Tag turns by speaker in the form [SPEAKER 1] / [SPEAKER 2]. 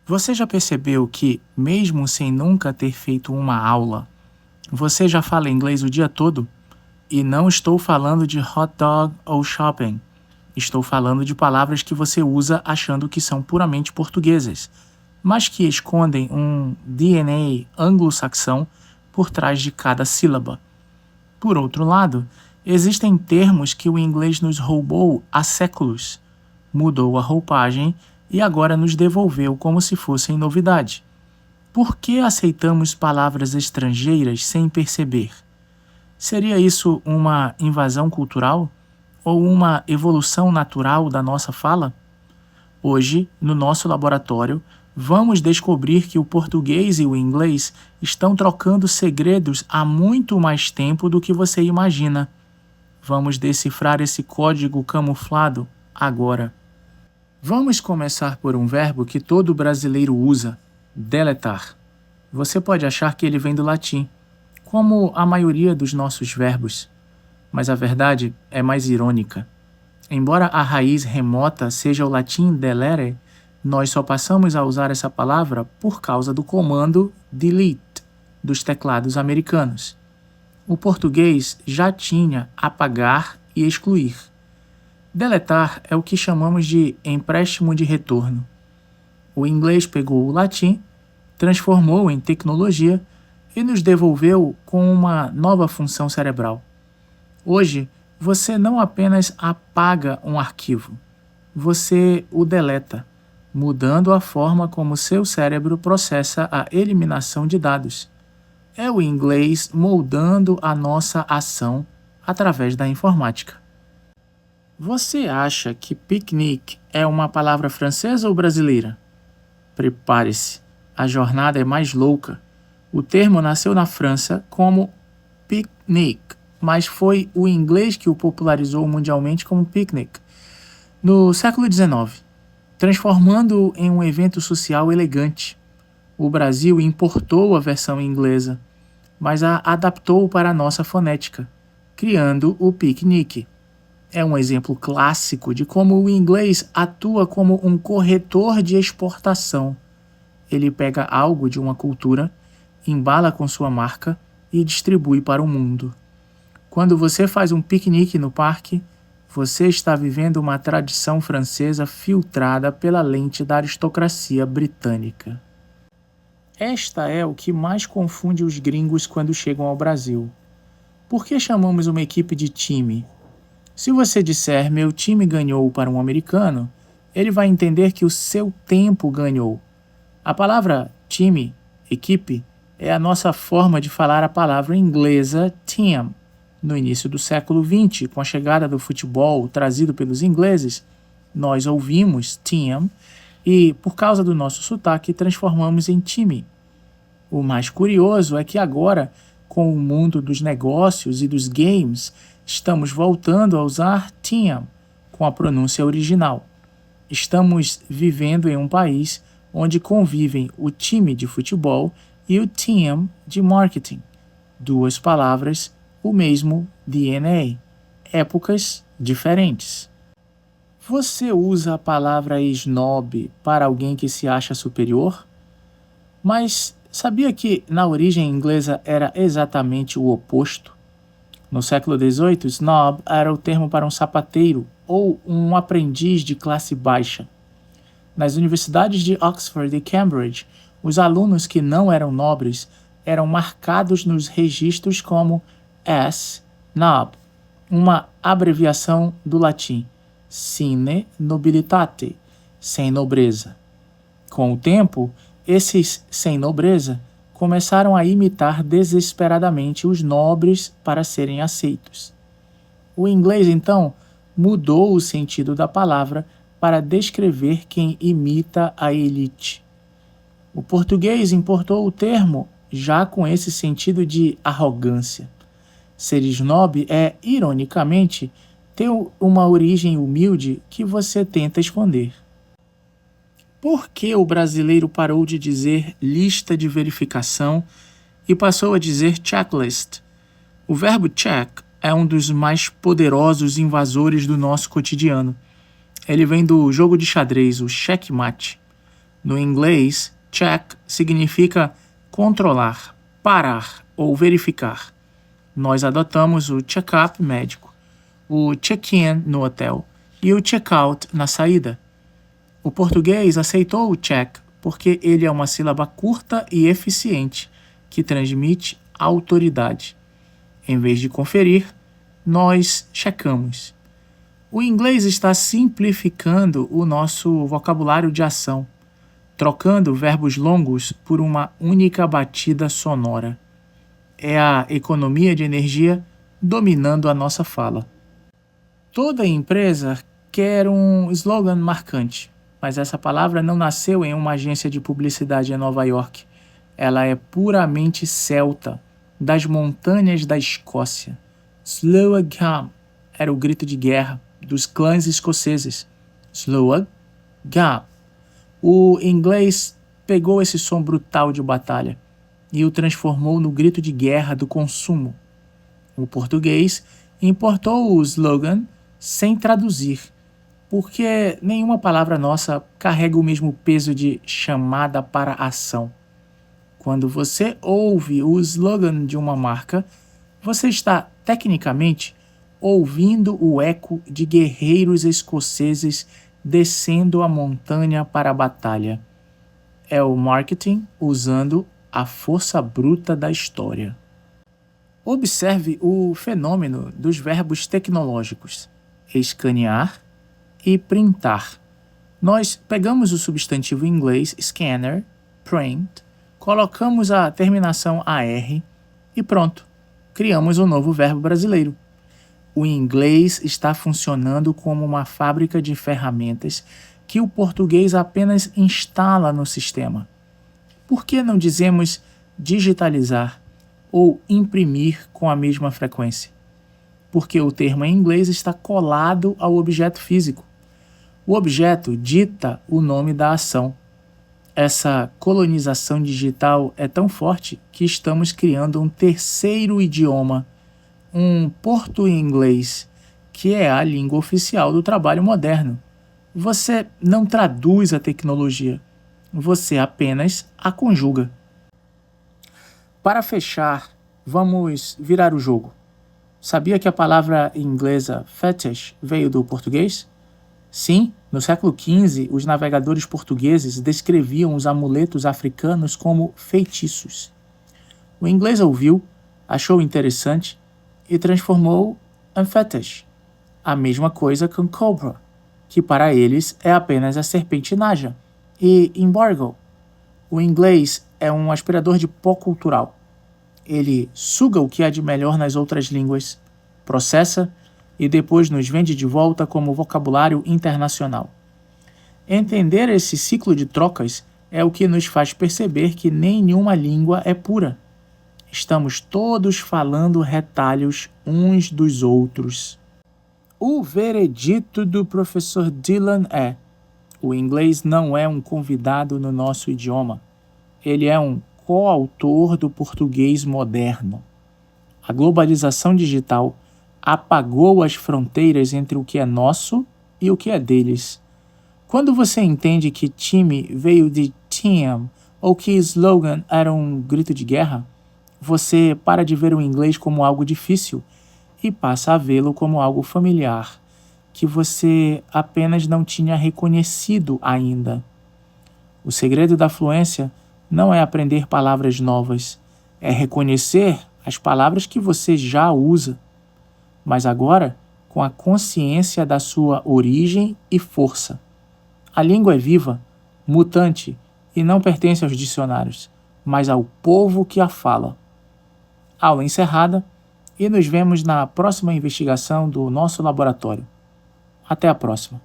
[SPEAKER 1] Você já percebeu que, mesmo sem nunca ter feito uma aula, você já fala inglês o dia todo? E não estou falando de hot dog ou shopping. Estou falando de palavras que você usa achando que são puramente portuguesas, mas que escondem um DNA anglo-saxão por trás de cada sílaba. Por outro lado, existem termos que o inglês nos roubou há séculos, mudou a roupagem e agora nos devolveu como se fossem novidade. Por que aceitamos palavras estrangeiras sem perceber? Seria isso uma invasão cultural? Ou uma evolução natural da nossa fala? Hoje, no nosso laboratório, vamos descobrir que o português e o inglês estão trocando segredos há muito mais tempo do que você imagina. Vamos decifrar esse código camuflado agora. Vamos começar por um verbo que todo brasileiro usa: deletar. Você pode achar que ele vem do latim, como a maioria dos nossos verbos, mas a verdade é mais irônica. Embora a raiz remota seja o latim delere, nós só passamos a usar essa palavra por causa do comando delete dos teclados americanos. O português já tinha apagar e excluir. Deletar é o que chamamos de empréstimo de retorno. O inglês pegou o latim, transformou em tecnologia e nos devolveu com uma nova função cerebral. Hoje, você não apenas apaga um arquivo, você o deleta, mudando a forma como seu cérebro processa a eliminação de dados. É o inglês moldando a nossa ação através da informática. Você acha que piquenique é uma palavra francesa ou brasileira? Prepare-se, a jornada é mais louca. O termo nasceu na França como pique-nique, mas foi o inglês que o popularizou mundialmente como picnic no século XIX, transformando-o em um evento social elegante. O Brasil importou a versão inglesa, mas a adaptou para a nossa fonética, criando o piquenique. É um exemplo clássico de como o inglês atua como um corretor de exportação. Ele pega algo de uma cultura, embala com sua marca e distribui para o mundo. Quando você faz um piquenique no parque, você está vivendo uma tradição francesa filtrada pela lente da aristocracia britânica. Esta é o que mais confunde os gringos quando chegam ao Brasil. Por que chamamos uma equipe de time? Se você disser meu time ganhou para um americano, ele vai entender que o seu tempo ganhou. A palavra time, equipe, é a nossa forma de falar a palavra inglesa team. No início do século XX, com a chegada do futebol trazido pelos ingleses, nós ouvimos team e, por causa do nosso sotaque, transformamos em time. O mais curioso é que agora, com o mundo dos negócios e dos games, estamos voltando a usar team com a pronúncia original. Estamos vivendo em um país onde convivem o time de futebol e o team de marketing. Duas palavras, o mesmo DNA. Épocas diferentes. Você usa a palavra snob para alguém que se acha superior? Mas sabia que na origem inglesa era exatamente o oposto? No século XVIII, snob era o termo para um sapateiro ou um aprendiz de classe baixa. Nas universidades de Oxford e Cambridge, os alunos que não eram nobres eram marcados nos registros como S-Nob, uma abreviação do latim sine nobilitate, sem nobreza. Com o tempo, esses sem nobreza começaram a imitar desesperadamente os nobres para serem aceitos. O inglês, então, mudou o sentido da palavra para descrever quem imita a elite. O português importou o termo já com esse sentido de arrogância. Ser snob é, ironicamente, ter uma origem humilde que você tenta esconder. Por que o brasileiro parou de dizer lista de verificação e passou a dizer checklist? O verbo check é um dos mais poderosos invasores do nosso cotidiano. Ele vem do jogo de xadrez, o checkmate. No inglês, check significa controlar, parar ou verificar. Nós adotamos o check-up médico, o check-in no hotel e o check-out na saída. O português aceitou o check porque ele é uma sílaba curta e eficiente que transmite autoridade. Em vez de conferir, nós checamos. O inglês está simplificando o nosso vocabulário de ação, trocando verbos longos por uma única batida sonora. É a economia de energia dominando a nossa fala. Toda empresa quer um slogan marcante, mas essa palavra não nasceu em uma agência de publicidade em Nova York. Ela é puramente celta, das montanhas da Escócia. Slogan era o grito de guerra dos clãs escoceses. Slogan. O inglês pegou esse som brutal de batalha e o transformou no grito de guerra do consumo. O português importou o slogan sem traduzir, porque nenhuma palavra nossa carrega o mesmo peso de chamada para ação. Quando você ouve o slogan de uma marca, você está, tecnicamente, ouvindo o eco de guerreiros escoceses descendo a montanha para a batalha. É o marketing usando a força bruta da história. Observe o fenômeno dos verbos tecnológicos: escanear e printar. Nós pegamos o substantivo em inglês scanner, print, colocamos a terminação AR e pronto, criamos um novo verbo brasileiro. O inglês está funcionando como uma fábrica de ferramentas que o português apenas instala no sistema. Por que não dizemos digitalizar ou imprimir com a mesma frequência? Porque o termo em inglês está colado ao objeto físico. O objeto dita o nome da ação. Essa colonização digital é tão forte que estamos criando um terceiro idioma, um porto-inglês, que é a língua oficial do trabalho moderno. Você não traduz a tecnologia, você apenas a conjuga. Para fechar, vamos virar o jogo. Sabia que a palavra inglesa fetish veio do português? Sim, no século XV, os navegadores portugueses descreviam os amuletos africanos como feitiços. O inglês ouviu, achou interessante e transformou em fetish, a mesma coisa com cobra, que para eles é apenas a serpente naja, e embargo. O inglês é um aspirador de pó cultural. Ele suga o que há de melhor nas outras línguas, processa e depois nos vende de volta como vocabulário internacional. Entender esse ciclo de trocas é o que nos faz perceber que nenhuma língua é pura. Estamos todos falando retalhos uns dos outros. O veredito do professor Dylan é: o inglês não é um convidado no nosso idioma. Ele é um coautor do português moderno. A globalização digital apagou as fronteiras entre o que é nosso e o que é deles. Quando você entende que time veio de team ou que slogan era um grito de guerra, você para de ver o inglês como algo difícil e passa a vê-lo como algo familiar, que você apenas não tinha reconhecido ainda. O segredo da fluência não é aprender palavras novas, é reconhecer as palavras que você já usa, mas agora com a consciência da sua origem e força. A língua é viva, mutante e não pertence aos dicionários, mas ao povo que a fala. Aula encerrada e nos vemos na próxima investigação do nosso laboratório. Até a próxima.